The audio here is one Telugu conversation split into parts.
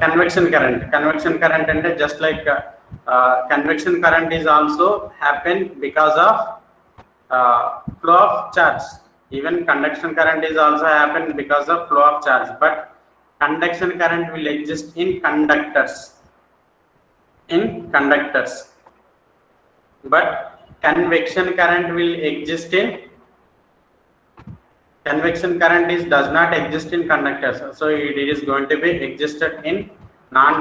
Convection current and just like convection current is also happen because of flow of charge. Even conduction current is also happen because of flow of charge, but conduction current will exist in conductors, but convection current will exist in does not exist in conductors. So it is going to be existed in non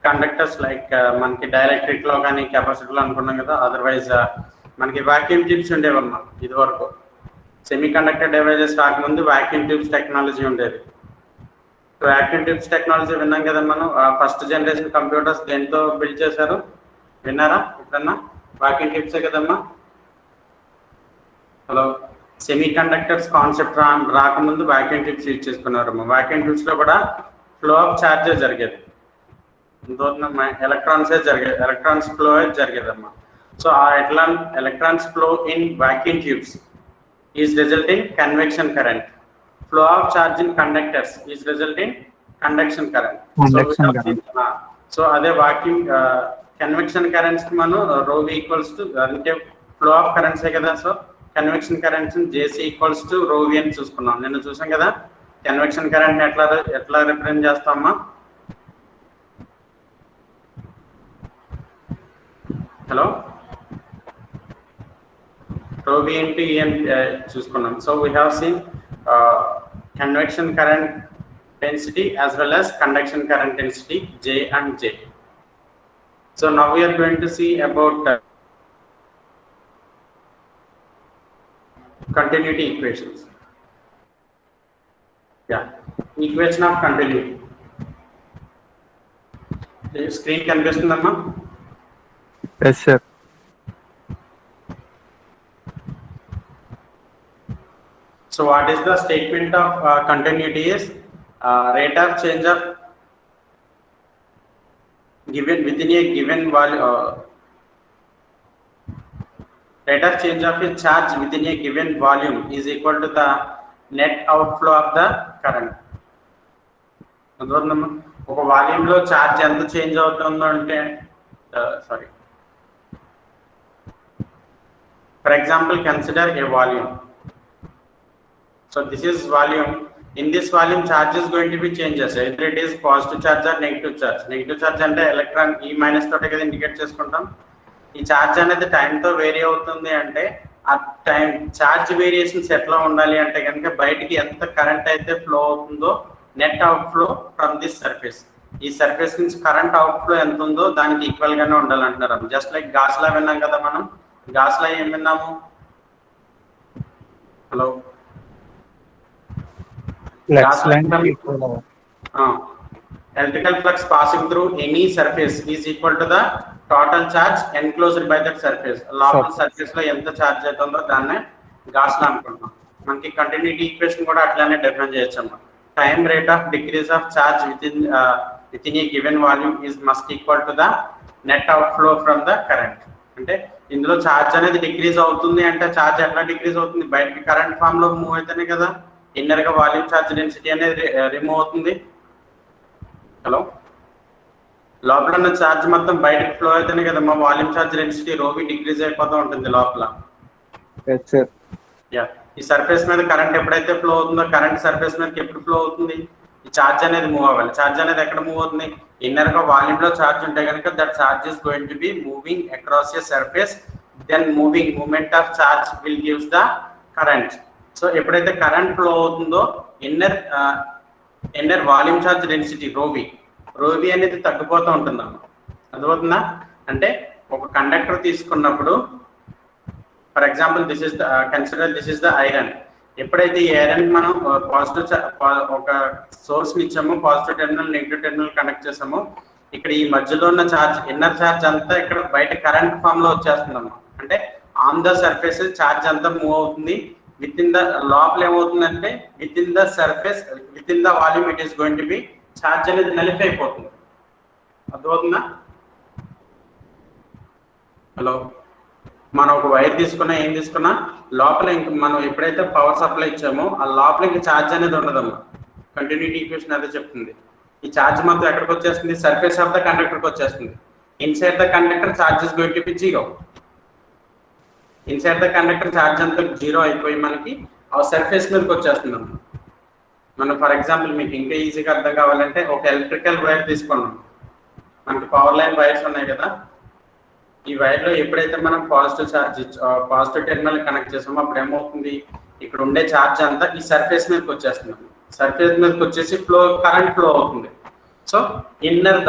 conductors like మనకి డైఎలక్ట్రిక్ లో కానీ కెపాసిటర్ లో అనుకున్నాం కదా. అదర్వైజ్ మనకి వాక్యూమ్ ట్యూబ్స్ ఉండేవమ్మా ఇది వరకు. సెమీ కండక్టర్ డివైజెస్ రాకముందు వాక్యూమ్ ట్యూబ్స్ టెక్నాలజీ ఉండేది. వాక్యూమ్ ట్యూబ్స్ టెక్నాలజీ విన్నాం కదా మనం. ఫస్ట్ జనరేషన్ కంప్యూటర్స్ దేంతో బిల్డ్ చేశారు విన్నారా ఎప్పుడన్నా? వాక్యూమ్ ట్యూబ్సే కదమ్మా. హలో, సెమీ కండక్టర్స్ కాన్సెప్ట్ రాకముందు వాక్యూమ్ ట్యూబ్స్ యూజ్ చేసుకున్నారు. వాక్యూమ్ ట్యూబ్స్ లో కూడా ఫ్లో ఆఫ్ చార్జెస్ జరిగేది, ఎలక్ట్రాన్స్ ఫ్లో జరిగేదమ్మా. సో ఆ electrons flow in vacuum tubes is result in convection current. Flow of charge in conductors is result in conduction current. So అదే వాక్యూమ్ కన్వెక్షన్ కరెంట్స్ కి మనం రో ఈక్వల్స్ టు అంటే ఫ్లో ఆఫ్ కరెంట్సే కదా. So convection currents JC equals to rho V అని చూసుకున్నాం. నేను చూసాం కదా కన్వెక్షన్ కరెంట్ ఎట్లా రిప్రజెంట్ చేస్తామా. Hello, rho v into E అని చూసుకున్నాం. So we have seen convection current density as well as conduction current density J and J. So now we are going to see about continuity equations. Yeah, equation of continuity. Screen కనిపిస్తుందమ్మా? Yes sir. So what is the statement of continuity is rate of change of given within a given value, rate of change of a charge within a given volume is equal to the net outflow of the current. అందువల్ల ఒక వాల్యూమ్ లో చార్జ్ ఎంత చేంజ్ అవుతుందో అంటే sorry, for example consider a volume. So this is volume. In this volume charge is going to be changes, either it is positive charge or negative charge. Negative charge అంటే ఎలక్ట్రాన్ E మైనస్ తోటే కదా ఇండికేట్ చేసుకుంటాం. ఈ చార్జ్ అనేది టైంతో వేరీ అవుతుంది అంటే ఆ టైం చార్జ్ వేరియేషన్స్ ఎట్లా ఉండాలి అంటే కనుక బయటికి ఎంత కరెంట్ అయితే ఫ్లో అవుతుందో net out flow from this surface, ఈ సర్ఫేస్ నుంచి కరెంట్ అవుట్ ఫ్లో ఎంత ఉందో దానికి ఈక్వల్ గానే ఉండాలంటున్నారు. జస్ట్ లైక్ గాస్ లా విన్నాం కదా మనం. గాస్ లా ఏం విన్నాము? Hello, electrical flux passing through any surface is equal to the total charge enclosed by that surface. లోపల సర్ఫేస్ లో ఎంత చార్జ్ అవుతుందో దాన్నే గాస్ లా అనుకుంటాం. మనకి కంటిన్యూటీ ఈక్వేషన్ కూడా అట్లానే డిఫైన్ చేయొచ్చమ్మా. Time rate of decrease of charge within a given volume is must equal to the net out flow from the current. అంటే ఇందులో చార్జ్ అనేది డిక్రీజ్ అవుతుంది అంటే చార్జ్ ఎట్లా డిక్రీజ్ అవుతుంది? బయటకి కరెంట్ ఫామ్ లో మూవ్ అయితేనే కదా ఇన్నర్ గా వాల్యూమ్ చార్జ్ డెన్సిటీ అనేది రిమూవ్ అవుతుంది. హలో, లోపల ఉన్న చార్జ్ మొత్తం బయటకు ఫ్లో అయితేనే కదా మా వాల్యూమ్ చార్జ్ డెన్సిటీ రోవి డిక్రీజ్ అయిపోతూ ఉంటుంది లోపల. ఈ సర్ఫేస్ మీద కరెంట్ ఎప్పుడైతే ఫ్లో అవుతుందో కరెంట్ సర్ఫేస్ మీదకి ఎప్పుడు ఫ్లో అవుతుంది? ఈ చార్జ్ అనేది మూవ్ అవ్వాలి. చార్జ్ అనేది ఎక్కడ మూవ్ అవుతుంది? ఇన్నర్ గా వాల్యూమ్ లో చార్జ్ ఉంటే కనుక that charge is going to be moving across a surface, then movement of charge will gives the current. So ఎప్పుడైతే కరెంట్ ఫ్లో అవుతుందో inner volume charge density rho v అనేది తగ్గిపోతూ ఉంటుందమ్మా. అర్థమవుతుందా? అంటే ఒక కండక్టర్ తీసుకున్నప్పుడు for example this is consider this is the iron. ఎప్పుడైతే ఈ ఐరన్ మనం పాజిటివ్ ఒక సోర్స్ ఇచ్చామో, positive terminal negative terminal connect చేసామో, ఇక్కడ ఈ మధ్యలో ఉన్న చార్జ్ ఇన్నర్ చార్జ్ అంతా ఇక్కడ బయట కరెంట్ ఫామ్ లో వచ్చేస్తుందమ్మా. అంటే ఆన్ ద సర్ఫేస్ చార్జ్ అంతా మూవ్ అవుతుంది. విత్ ఇన్ ద లోపల ఏమవుతుందంటే with in the surface with in the volume it is going to B charge అనేది నలిఫై అయిపోతుంది. అర్థమవుతుందా? హలో, మనం ఒక వైర్ తీసుకున్నా ఏం తీసుకున్నా లోపల ఇంక మనం ఎప్పుడైతే పవర్ సప్లై ఇచ్చామో ఆ లోపల ఇంకా ఛార్జ్ అనేది ఉండదమ్మా. కంటిన్యూటీ ఈక్వేషన్ అదే చెప్తుంది. ఈ ఛార్జ్ మొత్తం ఎక్కడికి వచ్చేస్తుంది? సర్ఫేస్ ఆఫ్ ద కండక్టర్కి వచ్చేస్తుంది. Inside the conductor charge is going to B 0. Inside the conductor charge అంతా 0 అయిపోయి మనకి ఆ సర్ఫేస్ మీదకి వచ్చేస్తుంది. మనం ఫర్ ఎగ్జాంపుల్ మీకు ఇంకా ఈజీగా అర్థం కావాలంటే ఒక ఎలక్ట్రికల్ వైర్ తీసుకున్నాం. మనకి పవర్ లైన్ వైర్స్ ఉన్నాయి కదా, ఈ వైర్లో ఎప్పుడైతే మనం పాజిటివ్ టెర్మినల్ కనెక్ట్ చేసామో అప్పుడు ఏమవుతుంది? ఇక్కడ ఉండే ఛార్జ్ అంతా ఈ సర్ఫేస్ మీదకి వచ్చేస్తుంది. సర్ఫేస్ మీదకి వచ్చేసి కరెంట్ ఫ్లో అవుతుంది. సో ఇన్నర్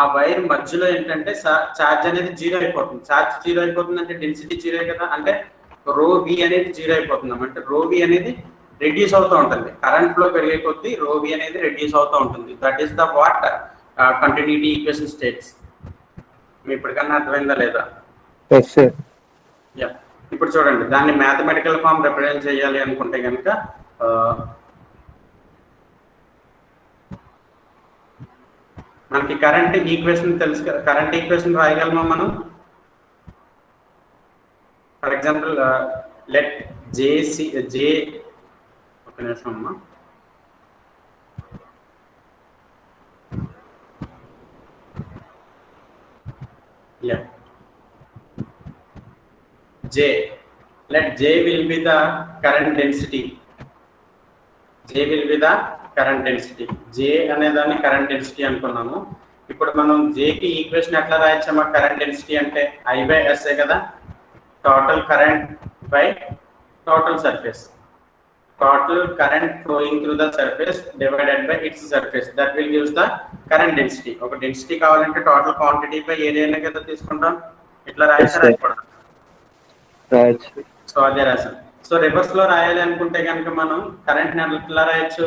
ఆ వైర్ మధ్యలో ఏంటంటే ఛార్జ్ అనేది 0 అయిపోతుంది. ఛార్జ్ 0 అయిపోతుంది అంటే డెన్సిటీ 0 కదా, అంటే రో వి అనేది 0 అయిపోతుంది. అంటే రో వి అనేది రెడ్యూస్ అవుతూ ఉంటుంది. కరెంట్ ఫ్లో పెరిగే కొద్దీ రో వి అనేది రెడ్యూస్ అవుతూ ఉంటుంది. That is the what continuity equation states. మీ ఇప్పటికన్నా అర్థమైందా లేదా? ఇప్పుడు చూడండి, దాన్ని మ్యాథమెటికల్ ఫామ్ రిప్రజెంట్ చేయాలి అనుకుంటే కనుక మనకి కరెంట్ ఈక్వేషన్ తెలుసు కదా. కరెంట్ ఈక్వేషన్ రాయగలమా మనం? ఫర్ ఎగ్జాంపుల్ లెట్ జే ఒక నిమిషం అమ్మా. let J will be the current density. J will be the current density. J అనేదాన్ని కరెంట్ డెన్సిటీ అనుకున్నాము. ఇప్పుడు మనం J కి ఈక్వేషన్ ఎట్లా రాయొచ్చమ్మా? కరెంట్ డెన్సిటీ అంటే I/S కదా, total current by total surface. Total current flowing through the surface divided by its surface, that will gives the current density. ఒక డెన్సిటీ కావాలంటే టోటల్ క్వాంటిటీ బై ఏరియానే కదా తీసుకుంటాం. ఇట్లా రాయొచ్చు. సో అదే రాసాం. సో రివర్స్ లో రాయాలి అనుకుంటే కనుక మనం కరెంట్ ఎట్లా రాయొచ్చు?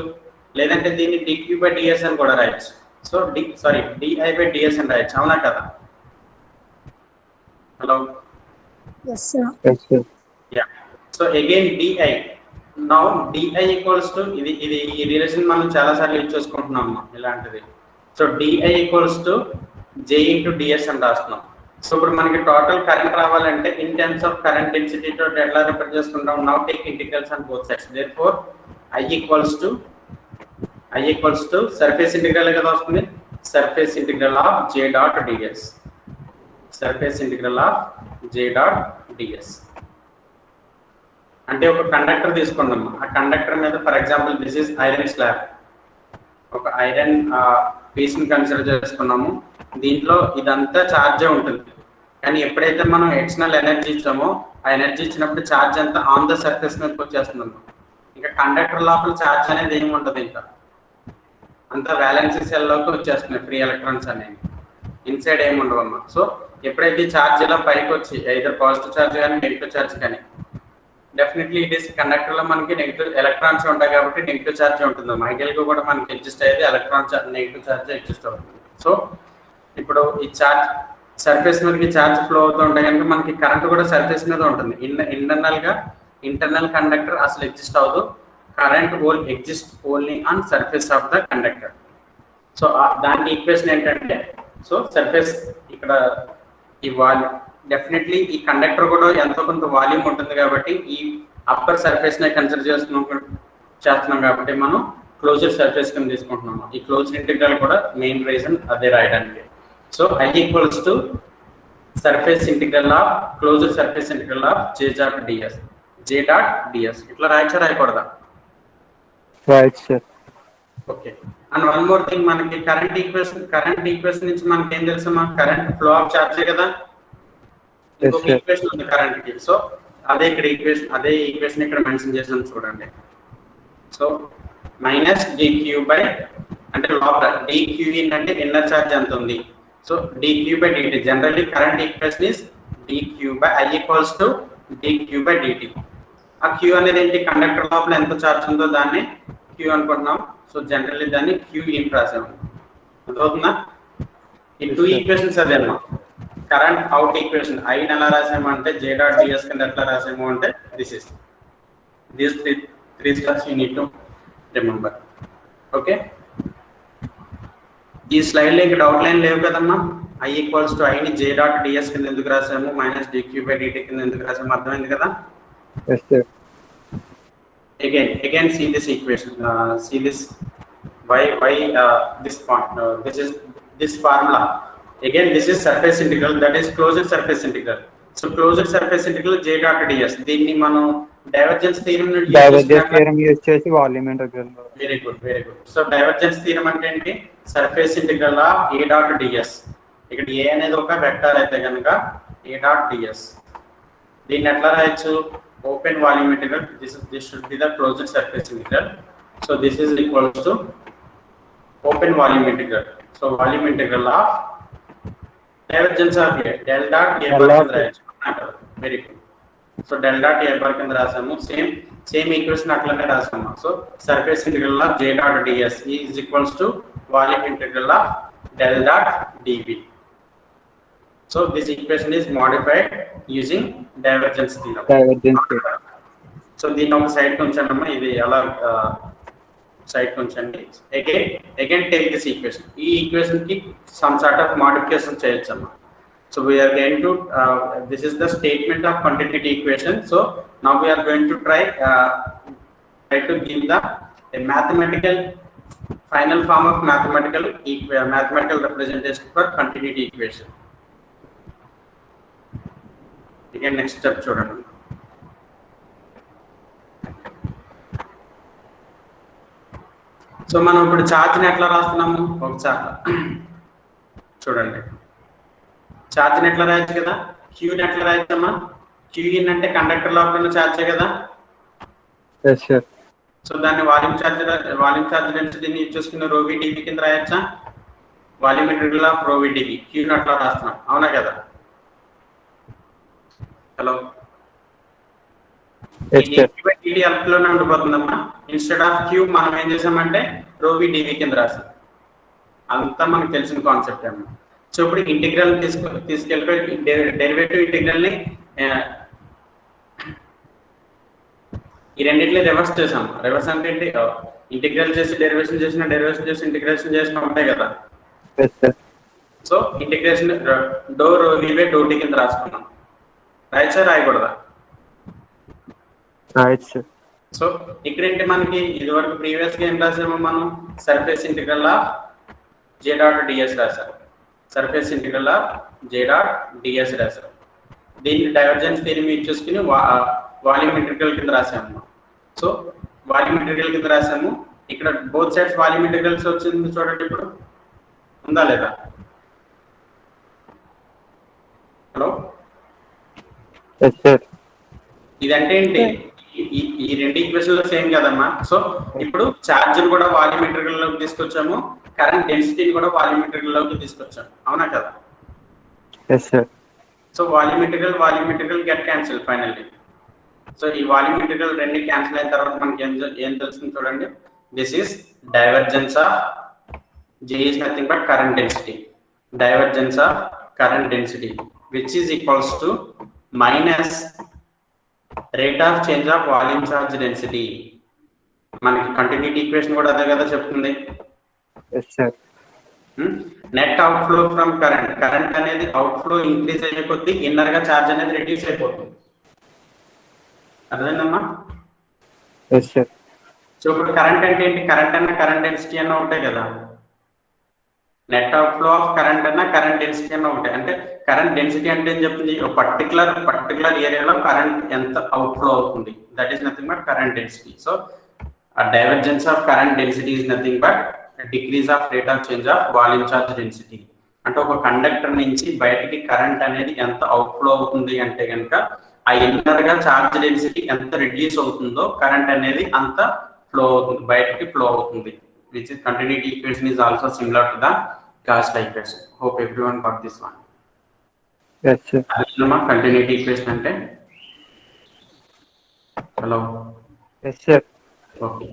లేదంటే దీన్ని dq/ds అని కూడా రాయొచ్చు. సో di/ds అని రాయొచ్చు, అవునా కదా? Hello. yes sir. yeah. so again di, now di equals to ఇది ఈ రిలేషన్ మనం చాలా సార్లు యూజ్ చేసుకుంటున్నాం ఇలాంటిది. So di equals to j into ds అని రాస్తున్నాం. సో ఇప్పుడు మనకి టోటల్ కరెంట్ రావాలంటే in terms of current density తో ఎట్లా రిప్రజెంట్ చేసుకుంటాం? Now take integrals on both sides. Therefore I equals to surface integral కదా వస్తుంది, surface integral of j dot ds. Surface integral of j dot ds అంటే ఒక కండక్టర్ తీసుకుందాం. ఆ కండక్టర్ మీద for example this is iron slab. ఒక ఐరన్ పీస్ ని కన్సిడర్ చేసుకున్నాము. దీంట్లో ఇదంతా ఛార్జే ఉంటుంది. కానీ ఎప్పుడైతే మనం ఎక్స్టర్నల్ ఎనర్జీ ఇచ్చామో ఆ ఎనర్జీ ఇచ్చినప్పుడు ఛార్జ్ అంతా ఆన్ ద సర్ఫేస్ మీదకి వచ్చేస్తుంది. ఇంకా కండక్టర్ లోపల ఛార్జ్ అనేది ఏమి ఉంటుంది, ఇంకా అంతా వ్యాలెన్సీ సెల్ లోకి వచ్చేస్తున్నాయి ఫ్రీ ఎలక్ట్రాన్స్ అనేవి. ఇన్సైడ్ ఏమి ఉండవమ్మా. సో ఎప్పుడైతే ఛార్జ్ ఇలా పైకి వచ్చి ఐదర్ పాజిటివ్ ఛార్జ్ కానీ నెగిటివ్ ఛార్జ్ కానీ, డెఫినెట్లీ ఇట్ ఈస్ కండక్టర్ లో మనకి నెగిటివ్ ఎలక్ట్రాన్స్ ఉంటాయి కాబట్టి నెగిటివ్ ఛార్జ్ ఉంటుంది. ఐడియల్ గా కూడా మనకి అడ్జస్ట్ అయ్యేది ఎలక్ట్రాన్ నెగిటివ్ ఛార్జ్ అడ్జస్ట్ అవుతుంది. సో ఇప్పుడు ఈ ఛార్జ్ సర్ఫేస్ మీదకి ఛార్జ్ ఫ్లో అవుతూ ఉంటాయి కనుక మనకి కరెంట్ కూడా సర్ఫేస్ మీద ఉంటుంది. ఇంటర్నల్ కండక్టర్ అసలు ఎగ్జిస్ట్ అవ్వదు. Current exist only on surface of the conductor. So దానికి ఈక్వేషన్ ఏంటంటే, సో సర్ఫేస్ ఇక్కడ ఈ వాల్యూమ్, డెఫినెట్లీ ఈ కండక్టర్ కూడా ఎంతో కొంత వాల్యూమ్ ఉంటుంది కాబట్టి ఈ అప్పర్ సర్ఫేస్ నే కన్సిడర్ చేస్తున్నాం కాబట్టి మనం క్లోజ్డ్ సర్ఫేస్ కింద తీసుకుంటున్నాము. ఈ క్లోజ్డ్ ఇంటిగ్రల్ కూడా మెయిన్ రీజన్ అదే రాయడానికి. So I equals to surface integral of closed surface integral of j dot ds. ఇట్లా రాయచ్చా రాయకూడదా? Okay. And one more thing, మనకి కరెంట్ ఈక్వేషన్ నుంచి మనకి ఏం తెలుసమ్మా? కరెంట్ ఫ్లో ఆఫ్ చార్జే కదా. ఇంకొక ఈక్వేషన్ ఉంది కరెంట్ కి. సో అదే ఈక్వేషన్ ఇక్కడ మెన్షన్ చేసాను చూడండి. సో మైనస్ dq బై, అంటే లోపల dq అంటే ఇన్నర్ చార్జ్ ఎంత ఉంది. So dq by dt, generally current equation is dq by I equals to dq by dt. ఆ q అనేది ఏంటి? కండక్టర్ లోపల ఎంత చార్జ్ ఉందో దాన్ని q అనుకుంటున్నాం. సో జనరల్లీ దాన్ని q ఇన్ రాసాము. అర్థమవుతుందా? ఈ టూ ఈక్వేషన్స్ అదే అమ్మా. కరెంట్ అవుట్ ఈక్వేషన్ I ఎలా రాసాము అంటే j dot ds కింద ఎట్లా రాసాము అంటే these three steps you need to remember. Okay. ఈ స్లైడ్ లో ఇంకా డౌట్ లైన్ లేవు కదమ్మా. I equals to I ని j dot ds కింద ఎందుకు రాసాము, మైనస్ dq by dt కింద ఎందుకు రాసాము, అర్థమైంది కదా? Again see this equation, see this why this point, this is this formula. Again, this is surface integral, that is closed surface integral. So closed surface integral j dot ds. దీన్ని మనం డైవర్జెన్స్ థియరం నుండి డైవర్జెన్స్ థియరం యూజ్ చేసి volume integral. Very good, very good. So divergence theorem అంటే ఏంటి? Surface integral of A dot DS. ఇక్కడ ఏ అనేది ఒక వెక్టర్ అయితే కనుక ఏ డాట్ డిఎస్. దీన్ని ఎట్లా రాయొచ్చు? Open volume integral, this should be the closed surface integral. So this is equals to open volume integral. So volume integral of divergence of a del dot a bar కింద రాయొచ్చు. Very good. So del dot a bar కింద రాసాము. సేమ్ ఈక్వేషన్ అట్లనే రాసాము. So surface integral of j dot ds is equals to volume integral of del dot dv. So this equation is modified using divergence theorem. So దీన్ని ఒక సైడ్ కొంచెం ఇది అలా సైడ్ కొంచెం again take this equation. ఈ ఈక్వేషన్ కి some sort of modification చేయొచ్చమ్మా. So we are going to this is the statement of continuity equation. So now we are going to try to give the a mathematical final form of mathematical representation for continuity equation. Again next step చూడండి. సో మనం ఇప్పుడు ఛార్జ్ని ఎట్లా రాస్తున్నాము? ఒకసారి చూడండి. ఛార్జ్ని ఎట్లా రాయొచ్చు కదా? క్యూని ఎట్లా రాయొచ్చమ్మా? క్యూఇన్ అంటే కండక్టర్ లోపల ఉన్న ఛార్జే కదా. సో దాన్ని వాల్యూమ్ ఛార్జ్ డెన్సిటీని చూసుకున్న రోవి డివి కింద రాయొచ్చా? వాల్యూమ్ ఇంటిగ్రల్ ఆఫ్ రోవి డివి. క్యూని అట్లా రాస్తున్నాం, అవునా కదా? హలో, అల్పులోనే ఉండిపోతుందమ్మా. ఇన్స్టెడ్ ఆఫ్ క్యూ మనం ఏం చేసామంటే రోవి డివి కింద రాసాం. అంతా మనకు తెలిసిన కాన్సెప్ట్ అమ్మా. సో ఇప్పుడు ఇంటిగ్రల్ తీసుకెళ్ళిపోయి డెరివేటివ్ ఇంటిగ్రల్ ని ఈ రెండింటిని రివర్స్ చేసాం. రివర్స్ అంటే ఏంటి? ఇంటిగ్రల్ చేసి డెరివేషన్ చేసి ఇంటిగ్రేషన్ చేసిన ఉంటాయి కదా. సో ఇంటిగ్రేషన్ డో రో వి బై డో టీ కింద రాసుకున్నాం. రాయచ్చా రాయకూడదా? సో ఇక్కడేంటి మనకి ఇదివరకు ప్రీవియస్ గా ఏం రాసాము మనం? Surface integral of j dot ds రాసాము. Surface integral of j dot ds రాసాము. దీన్ని డైవర్జెన్స్ థియరం యూజ్ చేసుకుని వాల్యూమ్ ఇంటిగ్రల్ కింద రాసాము. సో వాల్యూమ్ ఇంటిగ్రల్ కింద రాసాము. ఇక్కడ బోత్ సైడ్స్ వాల్యూమ్ ఇంటిగ్రల్స్ వచ్చింది చూడండి. ఇప్పుడు ఉందా లేదా? హలో, ఇదంటే ఏంటి? ఈ రెండు ఈక్వేషన్ లో సేమ్ కదమ్మా. సో ఇప్పుడు ఛార్జ్ కూడా వాల్యూమ్ ఇంటిగ్రల్ లోకి తీసుకొచ్చాము, కరెంట్ డెన్సిటీని కూడా వాల్యూమ్ ఇంటిగ్రల్ లోకి తీసుకొచ్చాము, అవునా కదా? So volume integral get cancel finally. So ఈ వాల్యూమ్ ఇంటిగ్రల్ రెండు క్యాన్సిల్ అయిన తర్వాత మనకి ఏం తెలుస్తుంది చూడండి. This is divergence of J is nothing but current density. Divergence of current density, which is equals to minus rate of change of volume charge density. మనకి కంటిన్యూటీ ఈక్వేషన్ కూడా అదే కదా చెప్తుంది. Net out flow from current అనేది అవుట్ ఫ్లో ఇంక్రీజ్ అయ్యే కొద్దీ ఇన్నర్ గా చార్జ్ అనేది రెడ్యూస్ అయిపోతుంది. అర్థమైందమ్మా? సో ఇప్పుడు కరెంట్ అంటే ఏంటి? కరెంట్ అన్న కరెంట్ డెన్సిటీ అన్న ఉంటాయి కదా. Net out flow of current అన్న కరెంట్ డెన్సిటీ అన్న ఉంటాయి. అంటే కరెంట్ డెన్సిటీ అంటే ఏం చెప్తుంది? ఒక పర్టికులర్ ఏరియాలో కరెంట్ ఎంత అవుట్ ఫ్లో అవుతుంది, that is nothing but current density. So a divergence of current density is nothing but a decrease of rate of change of volume charge density. అంటే ఒక కండక్టర్ నుంచి బయటికి కరెంట్ అనేది ఎంత అవుట్ ఫ్లో అవుతుంది అంటే కనుక ఆ ఇన్నర్ గా చార్జ్ డెన్సిటీ ఎంత రిడ్యూస్ అవుతుందో కరెంట్ అనేది అంత ఫ్లో అవుతుంది, బయటికి ఫ్లో అవుతుంది. Which is continuity equation is also similar to the Gauss equation. Hope everyone got this one. Yes sir. Continuity equation ante. Hello. Yes sir. Okay.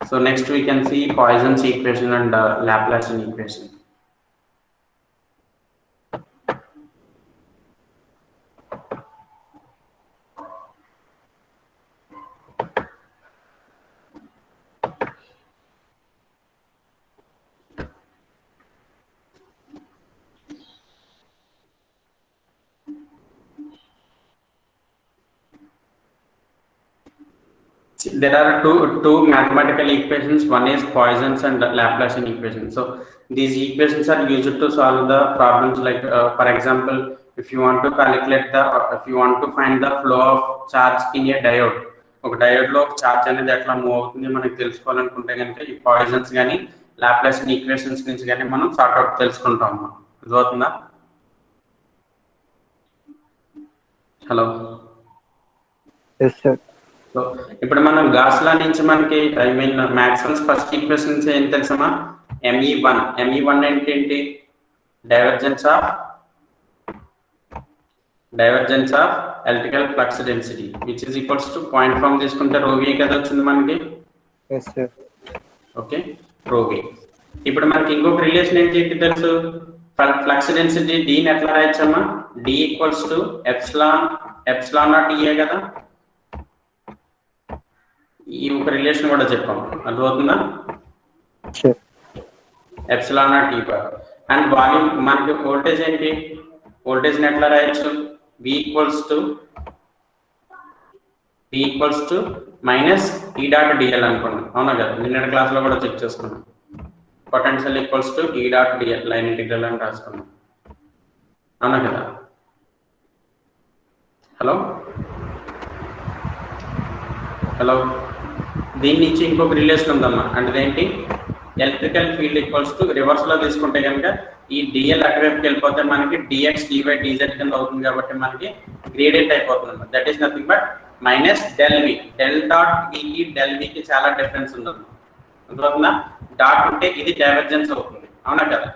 So next we can see Poisson's equation and Laplacian equation. There are two mathematical equations. One is Poisson's and Laplacian equation. So these equations are used to solve the problems like, for example, if you want to calculate if you want to find the flow of charge in a diode. ఒక డయోడ్ లో చార్జ్ అనేది ఎట్లా మూవ్ అవుతుంది మనకి తెలుసుకోవాలనుకుంటే కనుక ఈ పాయిజన్స్ కానీ లాప్లాసియన్ ఈక్వేషన్స్ నుంచి కానీ మనం సార్ట్ అవుట్ తెలుసుకుంటాం. అర్థమవుతుందా? హలో. Yes sir. సో ఇప్పుడు మనం గాస్ లా నుంచి మనకి మాక్స్వెల్స్ ఫస్ట్ ఈక్వేషన్ నుంచి ఏం తెలుసమా? ME1 అంటే ఏంటి? Divergence of electrical flux density which is equals to point form తీసుకుంటే ρV కదా వచ్చింది మనకి. Yes sir. Okay, ρV. ఇప్పుడు మనకి ఇంకొక రిలేషన్ ఏంటి తెలుసు? ఫ్లక్స్ డెన్సిటీ దీని ఎట్లా రాయొచ్చమ్మా? D equals to epsilon naught E కదా. ఈ ఒక రిలేషన్ కూడా చెప్పాం. అర్థమవుతుందా? Epsilon naught E and volume మనకి వోల్టేజ్ ఏంటి? వోల్టేజ్ ని ఎట్లా రాయొచ్చు? V equals to minus E dot DL అనుకోండి. అవునా కదా, నిన్నటి క్లాస్ లో కూడా చెక్ చేసుకున్నాం. Potential equals to E dot DL line integral అని రాసుకున్నాం. అవునా కదా? హలో. దీని నుంచి ఇంకొక రిలేషన్ ఉందమ్మా. అంటే ఏంటి? Electrical field equals to reverse లో తీసుకుంటే కనుక ఈ డిఎల్ అటువైపుకి వెళ్ళిపోతే మనకి dx dy dz కింద అవుతుంది కాబట్టి మనకి గ్రేడియంట్ అయిపోతుంది. That is nothing but minus del V. Del dot వికి డెల్ వికి చాలా డిఫరెన్స్ ఉందమ్మా. అర్థమవుతుందా? డాట్ ఉంటే ఇది డైవర్జెన్స్ అవుతుంది. అవునా కదా?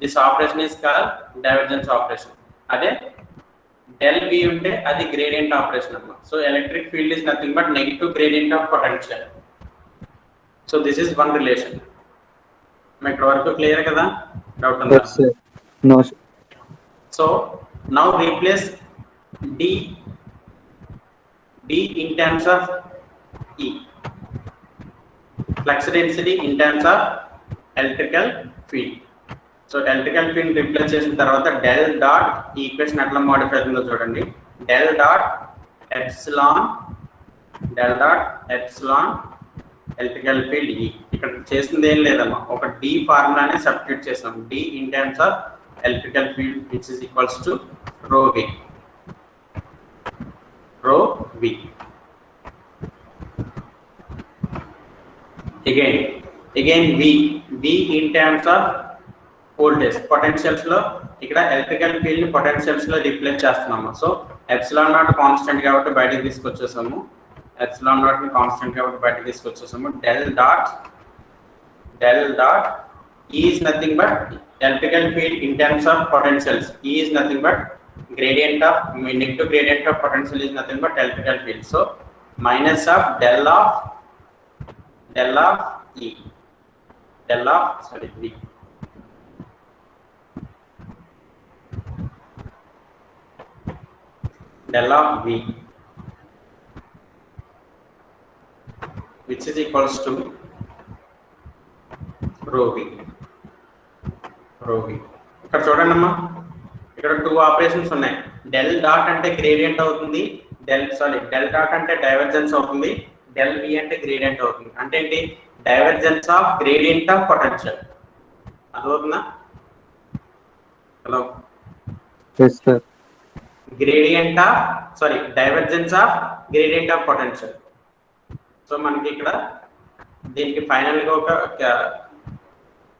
This operation is called divergence operation. అదే డెల్ వి ఉంటే అది గ్రేడియంట్ ఆపరేషన్ అమ్మా. So electric field is nothing but negative gradient of potential. So this is one relation. ఇక్కడ వరకు క్లియర్ కదా? డౌట్ ఉందా? No. So now replace D in terms of E, flux density in terms of electrical field. So electrical field replace చేసిన తర్వాత డెల్ డాట్ ఈ ఈక్వేషన్ ఎట్లా మోడిఫై అవుతుందో చూడండి. Del dot epsilon electrical field E. ఇక్కడ చేసింది ఏం లేదమ్మా, ఒక D ఫార్ములానే సబ్స్టిట్యూట్ చేసాం. D in terms of electrical field which is equals to ρV. Again V in terms of voltage. Potentials లో ఇక్కడ ఎలక్ట్రికల్ ఫీల్డ్ ని పొటెన్షియల్స్ లో రీప్లేస్ చేస్తున్నాము. సో ఎప్సిలాన్ నాట్ కాన్స్టెంట్ కాబట్టి బయటకు తీసుకొచ్చేసాము. Del dot E is nothing but electrical field in terms of potentials. E is nothing but negative gradient of potential is nothing but electrical field. So minus of del of E, V. Del of V which is equals to ρV. ఇక్కడ చూడండి అమ్మా, ఇక్కడ టూ ఆపరేషన్స్ ఉన్నాయి. డెల్ డాట్ అంటే గ్రేడియంట్ అవుతుంది, డెల్ డాట్ అంటే డైవర్జెన్స్ అవుతుంది, డెల్ వి అంటే గ్రేడియంట్ అవుతుంది. అంటే ఏంటి? Divergence of gradient of potential. అర్థమవుతుందా? Hello. Divergence of gradient of potential. So మనకి ఇక్కడ దీనికి ఫైనల్ గా ఒక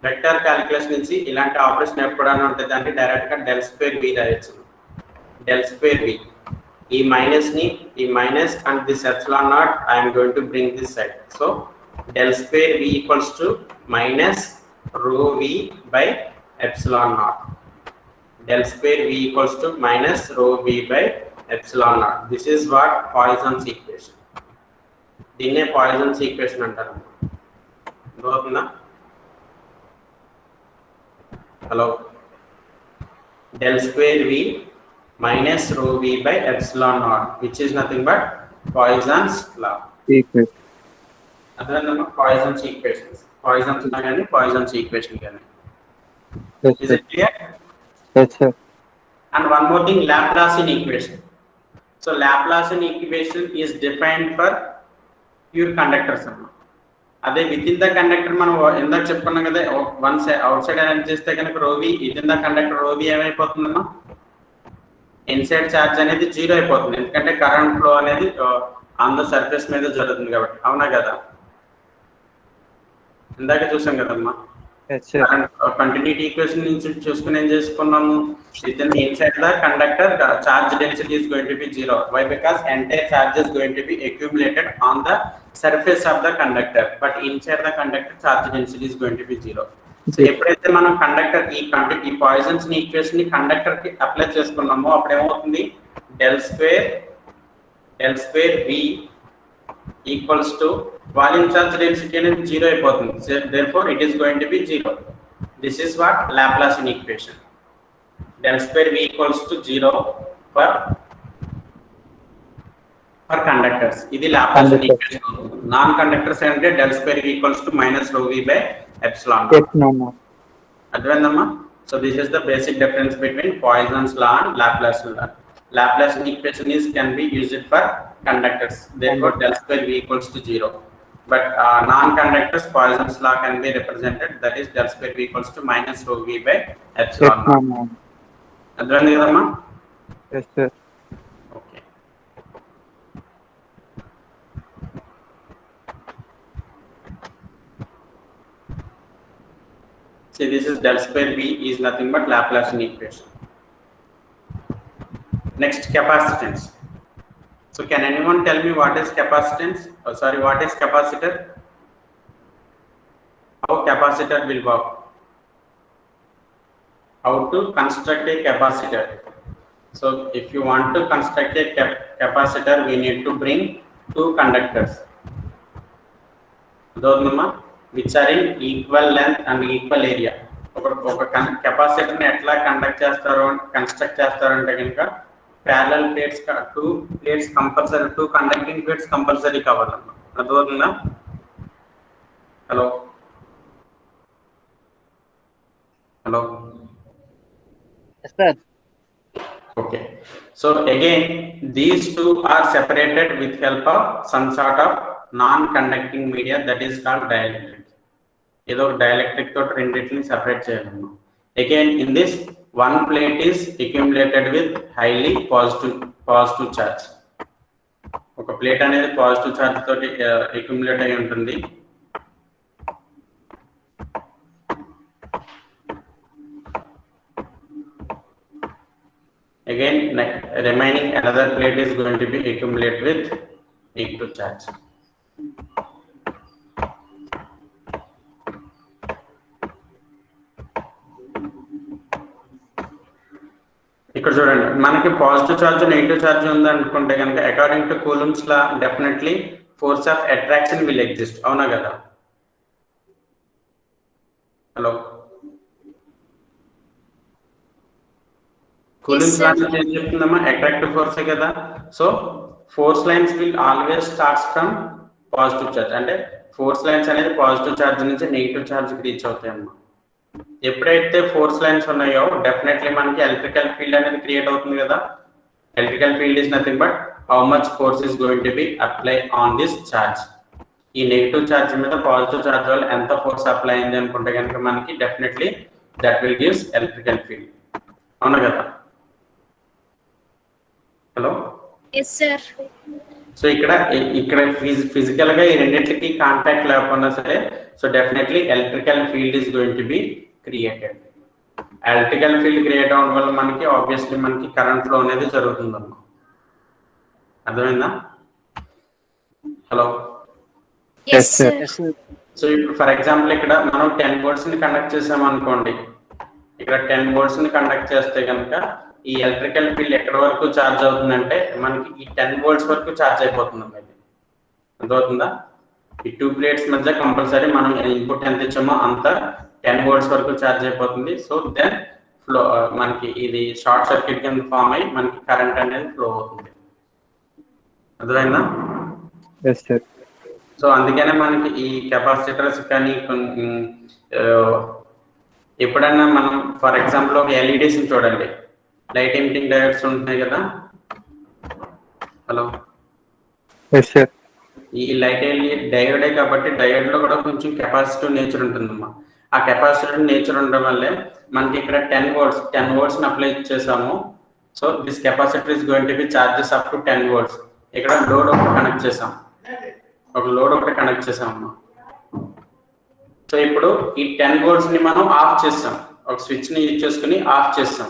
వెక్టర్ క్యాలిక్యులస్ నుంచి ఇలాంటి ఆపరేషన్ ఎప్పుడైనా ఉంటుంది అంటే డైరెక్ట్ గా డెల్ స్క్వేర్ వి రాయొచ్చు. ఈ minus and this epsilon naught I'm going to bring this side. So del square V equals to minus ρV by epsilon naught. This is what Poisson's equation. దీన్నే పాయిసన్స్ ఈక్వేషన్ అంటారు. అర్థమవుతుందా? Hello. Del square V minus ρV by epsilon naught which is nothing but Poisson's law. అర్థమైందమ్మా? Poisson's equations. పాయిసన్స్ కానీ పాయిసన్స్ ఈక్వేషన్ కానీ. Is it clear? Yes, sir. And one more thing, Laplacian equation. So Laplacian equation is defined for pure conductors అన్నమాట. అదే విత్ ఇన్ ద కండక్టర్ మనం ఇందాక చెప్పుకున్నాం కదా, one side outside energy చేస్తే కనుక rho V within the conductor rho V ఏమైపోతుందమ్మా, ఇన్సైడ్ ఛార్జ్ అనేది 0 అయిపోతుంది. ఎందుకంటే కరెంట్ ఫ్లో అనేది ఆన్ ద సర్ఫేస్ మీద జరుగుతుంది కాబట్టి. అవునా కదా, ఇందాక చూసాం కదమ్మా. కంటిన్యూటీ ఈక్వేషన్ నుంచి చూసుకుని ఏం చేసుకున్నాము, with in inside the conductor charge density is going to be 0. Why? Because entire charge is going to be accumulated on the surface of the conductor, but inside the conductor charge density is going to be 0. So ఎప్పుడైతే మనం కండక్టర్ ఈ పాయిసన్స్ ఈక్వేషన్ ని కండక్టర్ కి అప్లై చేసుకున్నామో అప్పుడు ఏమవుతుంది, del square V equals to volume charge density అనేది 0 అయిపోతుంది. therefore it is going to be 0. this is what Laplacian equation. del square V equals to 0 for conductors. ఇది Laplacian equation. నాన్ కండక్టర్స్ అంటే del square V equals to minus rho V by epsilon. అర్థమైందమ్మా. so this is the basic difference between Poisson's law and Laplacian law. Laplacian equation can be used for conductors, therefore del square V equals to 0. But non-conductors, Poisson's law can be represented, that is del square V equals to minus rho V by epsilon. అర్థమైంది కదమ్మా. Yes sir. Okay. See, this is del square V is nothing but Laplacian equation. Next, capacitance. So can anyone tell me what is capacitance? Oh, sorry, what is capacitor? How capacitor will work? How to construct a capacitor? So if you want to construct a capacitor, we need to bring two conductors, which are in equal length and equal area. ఒక కెపాసిటర్ ని ఎట్లా కన్స్ట్రక్ట్ చేస్తారంటే కనుక parallel plates, two plates compulsory, two conducting plates compulsory కావాలన్నమాట. అర్థమవుతుందా? Hello Yes sir. Okay, so again these two are separated with help of some sort of non-conducting media, that is called dielectric. ఏదో డైఎలెక్ట్రిక్ తోటి రెండింటిని సెపరేట్ చేయాలన్నమాట. Again in this, one plate is accumulated with highly positive charge. ఒక ప్లేట్ అనేది పాజిటివ్ చార్జ్ తోటి అక్యుములేట్ అయి ఉంటుంది. Again, remaining another plate is going to be accumulated with negative charge. ఇక్కడ చూడండి, మనకి పాజిటివ్ ఛార్జ్ నెగిటివ్ ఛార్జ్ ఉంది అనుకుంటే కనుక according to coulombs law definitely force of attraction will exist. అవునా కదా? హలో, కూలుమ్స్ లా ఏం చెప్తుందమ్మా? అట్రాక్టివ్ ఫోర్సే కదా. So force lines will always starts from positive charge. అంటే ఫోర్స్ లైన్స్ అనేది పాజిటివ్ ఛార్జ్ నుంచి నెగిటివ్ ఛార్జ్కి రీచ్ అవుతాయమ్మా. ఎప్పుడైతే ఫోర్స్ లైన్స్ ఉన్నాయో డెఫినెట్లీ మనకి ఎలక్ట్రికల్ ఫీల్డ్ అనేది క్రియేట్ అవుతుంది కదా. Electrical field is nothing but how much force is going to B apply on this charge. ఈ నెగిటివ్ ఛార్జ్ మీద పాజిటివ్ ఛార్జ్ వల్ల ఎంత ఫోర్స్ అప్లై అయింది అనుకుంటే కనుక మనకి definitely that will gives electrical field. అవునా కదా? Hello, Yes sir. సో ఇక్కడ ఫిజికల్ గా ఈ రెండింటికి కాంటాక్ట్ లేకపోయినా సరే, so definitely electrical field is going to be created. Electrical field create అవడం వల్ల మనకి ఆబ్వియస్లీ మనకి కరెంట్ ఫ్లో అనేది జరుగుతుందమ్మా. అర్థమైందా? Hello, Yes sir. సో ఇప్పుడు ఫర్ ఎగ్జాంపుల్ ఇక్కడ మనం 10 volts ని కండక్ట్ చేసాం అనుకోండి. ఇక్కడ 10 volts ని కండక్ట్ చేస్తే కనుక ఈ ఎలక్ట్రికల్ ఫీల్డ్ ఎక్కడి వరకు ఛార్జ్ అవుతుందంటే మనకి ఈ 10 volts వరకు ఛార్జ్ అయిపోతుంది అన్నది. అర్థమవుతుందా? ఈ టూ ప్లేట్స్ మధ్య కంపల్సరీ మనం ఇన్పుట్ ఎంత ఇచ్చామో అంత 10 volts వరకు ఛార్జ్ అయిపోతుంది. సో దెన్ ఫ్లో మనకి ఇది షార్ట్ సర్క్యూట్ కింద ఫామ్ అయ్యి మనకి కరెంట్ అనేది ఫ్లో అవుతుంది. అర్థమైందా? Yes sir. సో అందుకనే మనకి ఈ కెపాసిటర్స్ కానీ ఎప్పుడన్నా మనం ఫర్ ఎగ్జాంపుల్ ఒక ఎల్ఈడీస్ చూడండి, లైట్ ఎమిటింగ్ డయోడ్స్ ఉంటున్నాయి కదా. Hello, Yes sir. ఈ లైట్ ఎల్ఈడి డయోడే కాబట్టి డయోడ్ లో కూడా కొంచెం కెపాసిటివ్ నేచర్ ఉంటుందమ్మా. ఆ కెపాసిటివ్ నేచర్ ఉండడం వల్లే మనకి ఇక్కడ 10 volts అప్లై చేసాము. So this capacitor is going to B charges up to 10 volts. ఇక్కడ లోడ్ ఒకటి కనెక్ట్ చేసాం, అమ్మా. సో ఇప్పుడు ఈ 10 volts ని మనం ఆఫ్ చేస్తాం, ఒక స్విచ్ ని యూజ్ చేసుకుని ఆఫ్ చేస్తాం.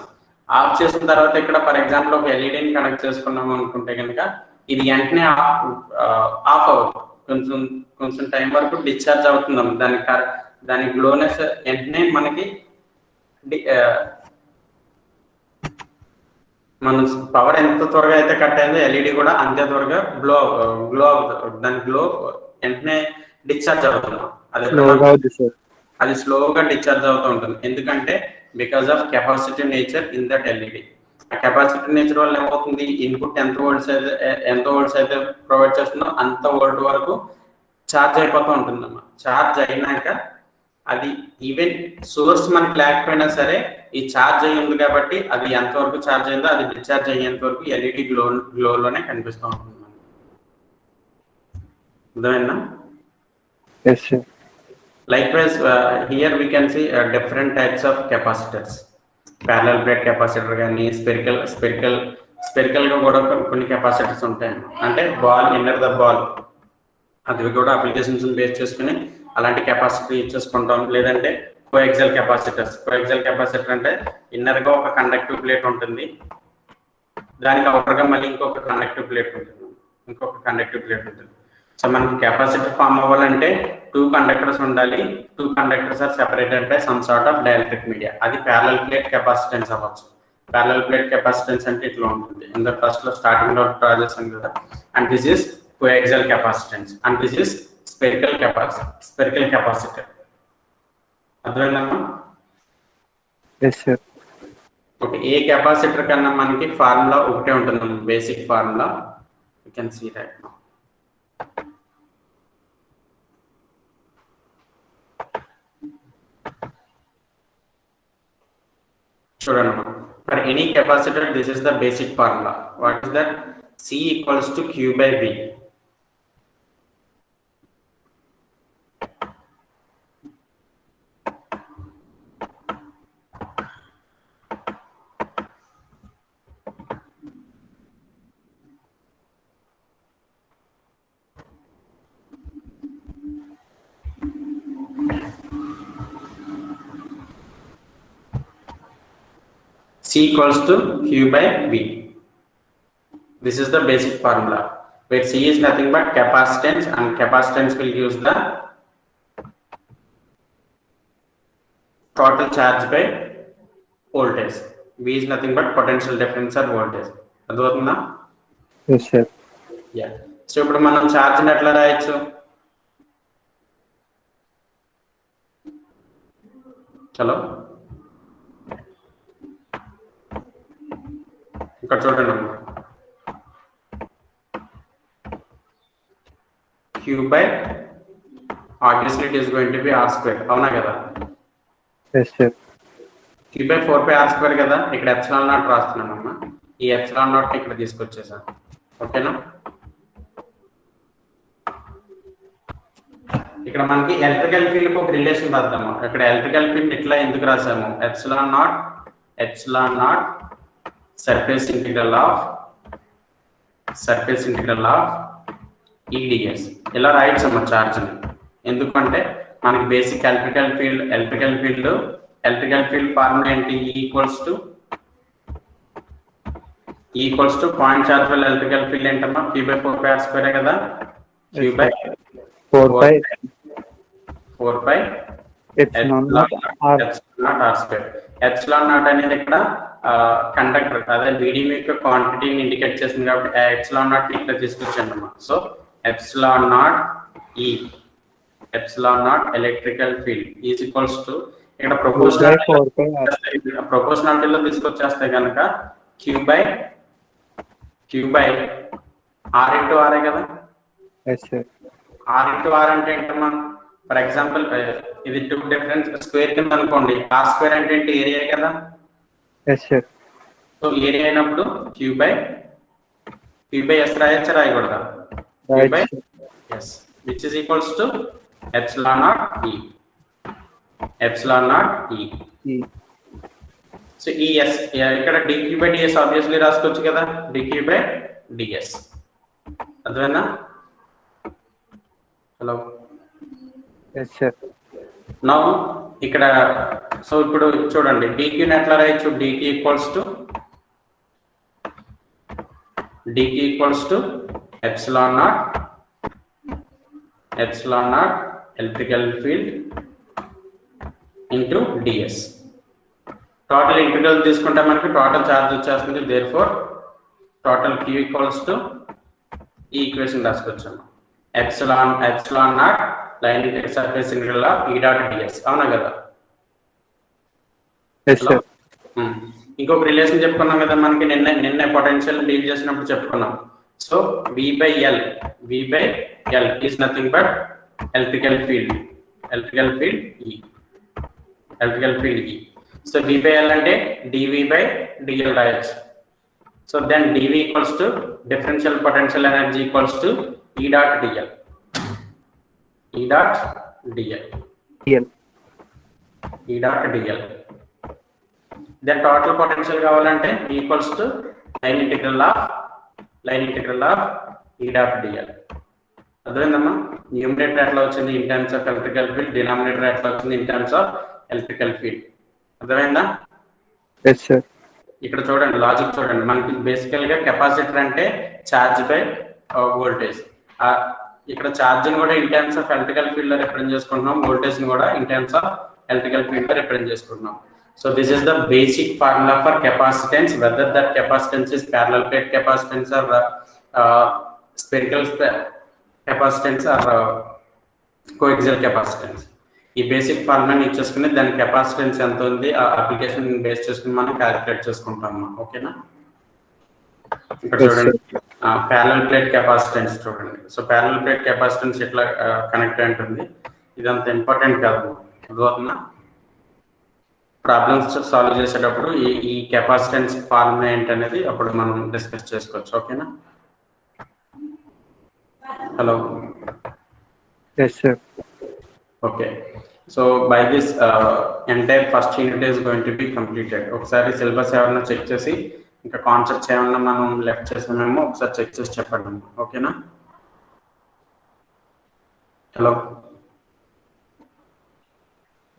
ఆఫ్ చేసిన తర్వాత ఇక్కడ ఫర్ ఎగ్జాంపుల్ ఒక ఎల్ఈడిని కనెక్ట్ చేసుకున్నాం అనుకుంటే కనుక ఇది వెంటనే ఆఫ్ అవుతుంది. కొంచెం టైం వరకు డిశ్చార్జ్ అవుతుందమ్మా. దాని గ్లోనెస్ వెంటనే మనకి మన పవర్ ఎంత త్వరగా అయితే కట్ అయిందో ఎల్ఈడి కూడా అంతే త్వరగా గ్లో అవుతుంది. దాని గ్లో వెంటనే డిశ్చార్జ్ అవుతుంది. అది స్లోగా డిశ్చార్జ్ అవుతూ ఉంటుంది. ఎందుకంటే because of capacitive nature in that LED. ఆ కెపాసిటివ్ నేచర్ వల్ల ఏమవుతుంది, ఇన్పుట్ ఎంత వోల్ట్స్ అయితే ప్రొవైడ్ చేస్తుందో అంత వోల్ట్ వరకు ఛార్జ్ అయిపోతూ ఉంటుందమ్మా. ఛార్జ్ అయినాక అది ఈవెన్ సోర్స్ మనకి లేకపోయినా సరే ఈ ఛార్జ్ అయ్యి ఉంది కాబట్టి అది ఎంతవరకు ఛార్జ్ అయిందో అది డిశ్చార్జ్ అయ్యేంత వరకు ఎల్ఈడి గ్లోలోనే కనిపిస్తూ ఉంటుంది. అర్థమైందా? Likewise, here we can see different types of capacitors. Parallel plate capacitor కానీ స్పెరికల్ గా కూడా కొన్ని కెపాసిటర్స్ ఉంటాయి. అంటే బాల్ ఇన్నర్ ద బాల్ అది కూడా అప్లికేషన్స్ బేస్ చేసుకుని అలాంటి కెపాసిటర్ యూజ్ చేసుకుంటాం. లేదంటే కోఎక్సెల్ కెపాసిటర్ అంటే ఇన్నర్ గా ఒక కండక్టివ్ ప్లేట్ ఉంటుంది, దానికి అవుటర్ గా మళ్ళీ ఇంకొక కండక్టివ్ ప్లేట్ ఉంటుంది. సో మనకి కెపాసిటర్ ఫామ్ అవ్వాలంటే 2 కండక్టర్స్ ఉండాలి. 2 conductors are separated by some sort of dielectric media. అది ప్యారలల్ ప్లేట్ కెపాసిటెన్స్ అవ్వచ్చు. ప్యారలల్ ప్లేట్ కెపాసిటెన్స్ అంటే ఇట్లా ఉంటుంది. ఇంత ఫస్ట్ లో స్టార్టింగ్ లో డ్రా చేసాం కదా. And this is coaxial capacitance and this is spherical capacitor. అర్థమైందమ్మా? ఓకే. ఏ కెపాసిటర్ కన్నా మనకి ఫార్ములా ఒకటే ఉంటుంది, basic formula. You can see right now. For any capacitor, this is the basic formula. What is that? C equals to Q by V. C equals to Q by V. This is the basic formula where C is nothing but capacitance and capacitance will use the total charge by voltage. V is nothing but potential difference or voltage. అర్థమవుతుందా? Yes sir. Yeah. సో ఇప్పుడు మనం ఛార్జ్ ని ఎట్లా రాయొచ్చు? చలో ఇక్కడ చూడండి అమ్మా. Q by obviously it is going to be R square. అవునా కదా? Yes sir. Q by 4 pi R square కదా. ఇక్కడ ఎప్సిలాన్ నాట్ రాస్తున్నాను అమ్మా. ఈ ఎప్సిలాన్ నాట్ ఇక్కడ తీసుకొచ్చేసాను. ఓకేనా? ఇక్కడ మనకి ఎలక్ట్రికల్ ఫీల్డ్ కి ఒక రిలేషన్ రాద్దాము. ఇక్కడ ఎలక్ట్రికల్ ఫీల్డ్ ఇట్లా ఎందుకు రాసాము? Epsilon naught surface integral of EDS ఇలా రాయొచ్చు అమ్మ చార్జ్ ని. ఎందుకంటే మనకి బేసిక్ ఎలక్ట్రికల్ ఫీల్డ్ ఫార్ములా ఏంటి? ఈక్వల్స్ టు పాయింట్ చార్జ్ వల్ల ఎలక్ట్రికల్ ఫీల్డ్ ఏంటమ్మా? Q by 4 pi R square కదా. Q by 4 pi epsilon naught R square. Epsilon naught అనేది ఇక్కడ కండక్టర్ అదే మీడియం యొక్క క్వాంటిటీని ఇండికేట్ చేస్తుంది కాబట్టి ఎప్సిలాన్ నాట్ ఇక్కడ తీసుకొచ్చాను అన్నమాట. So epsilon not electrical field is equals to ఇక్కడ ప్రపోర్షనాలిటీలో తీసుకొచ్చేస్తే కనుక Q by R into R కదా. R into R అంటే ఏంటమ్మా? ఫర్ ఎగ్జాంపుల్ ఇది 2 డిఫరెన్స్ స్క్వేర్ కింద అనుకోండి. R స్క్వేర్ అంటే ఏంటి? ఏరియా కదా. సో ఏరియా అయినప్పుడు Q by S రాయొచ్చా రాయకూడదా? yes, which is equals to epsilon naught E. Epsilon naught E. E. So ES ఇక్కడ dq by ds obviously రాసుకోవచ్చు కదా, dq by ds. అర్థమైనా? హలో. Yes, sir. నౌ ఇక్కడ సో ఇప్పుడు చూడండి dq ని ఎట్లా రాయొచ్చు, dq equals to epsilon naught electrical field into ds. Total integral తీసుకుంటే మనకి టోటల్ ఛార్జ్ వచ్చేస్తుంది. Therefore total q equals to ఈ ఈక్వేషన్ రాసుకోవచ్చాము, epsilon naught line integral surface integral of E dot ds. అవునా కదా? Yes, sir. ఇంకొక రిలేషన్ చెప్పుకున్నాం కదా మనకి, నిన్న పొటెన్షియల్ డీల్ చేసినప్పుడు చెప్పుకున్నాం. So V by L is nothing but electrical field E. So V by L అంటే dV by dl రాయొచ్చు. So then dV equals to differential potential energy equals to E dot dl. Then total potential కావాలంటే equals to line integral of E dot dl. అర్థమైందమ్మా? న్యూమరేటర్ ఎట్లా వచ్చింది in terms of electrical field, denominator ఎట్లా వచ్చింది in terms of electrical field. అర్థమైందా? Yes, sir. ఇక్కడ చూడండి, లాజిక్ చూడండి. మనకి బేసికల్ గా కెపాసిటర్ అంటే ఛార్జ్ బై వోల్టేజ్. ఇక్కడ ఛార్జ్ ని కూడా in terms of electrical field లో రిప్రజెంట్ చేసుకుంటున్నాం, వోల్టేజ్ ని కూడా in terms of electrical field లో రిప్రజెంట్ చేసుకుంటున్నాం. So this is the basic formula for capacitance, whether that capacitance is parallel plate capacitance or spherical capacitance or coaxial capacitance. ఈ బేసిక్ ఫార్ములాని ఇచ్చేసుకుని దాని కెపాసిటెన్స్ ఎంత ఉంది ఆ అప్లికేషన్ బేస్ చేసుకుని మనం క్యాలిక్యులేట్ చేసుకుంటాం. ఓకేనా? ఇక్కడ చూడండి ప్యారలల్ ప్లేట్ కెపాసిటెన్స్ చూడండి. సో ప్యారలల్ ప్లేట్ కెపాసిటెన్స్ ఎట్లా కనెక్ట్ అయి ఉంటుంది, ఇదంత ఇంపార్టెంట్ కాదు. అర్థమవుతుందా? ప్రాబ్లమ్స్ సాల్వ్ చేసేటప్పుడు ఈ కెపాసిటెన్స్ ఫార్ములా ఏంటనేది అప్పుడు మనం డిస్కస్ చేసుకోవచ్చు. ఓకేనా? Hello. Yes, sir. Okay, so by this entire first unit is going to be completed. ఒకసారి సిలబస్ ఏమన్నా చెక్ చేసి ఇంకా కాన్సెప్ట్స్ ఏమన్నా మనం లెఫ్ట్ చేసామేమో ఒకసారి చెక్ చేసి చెప్పండి. ఓకేనా? Hello.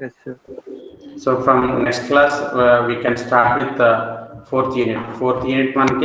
Yes, sir. So from next class we can start with fourth unit. Fourth unit మనకి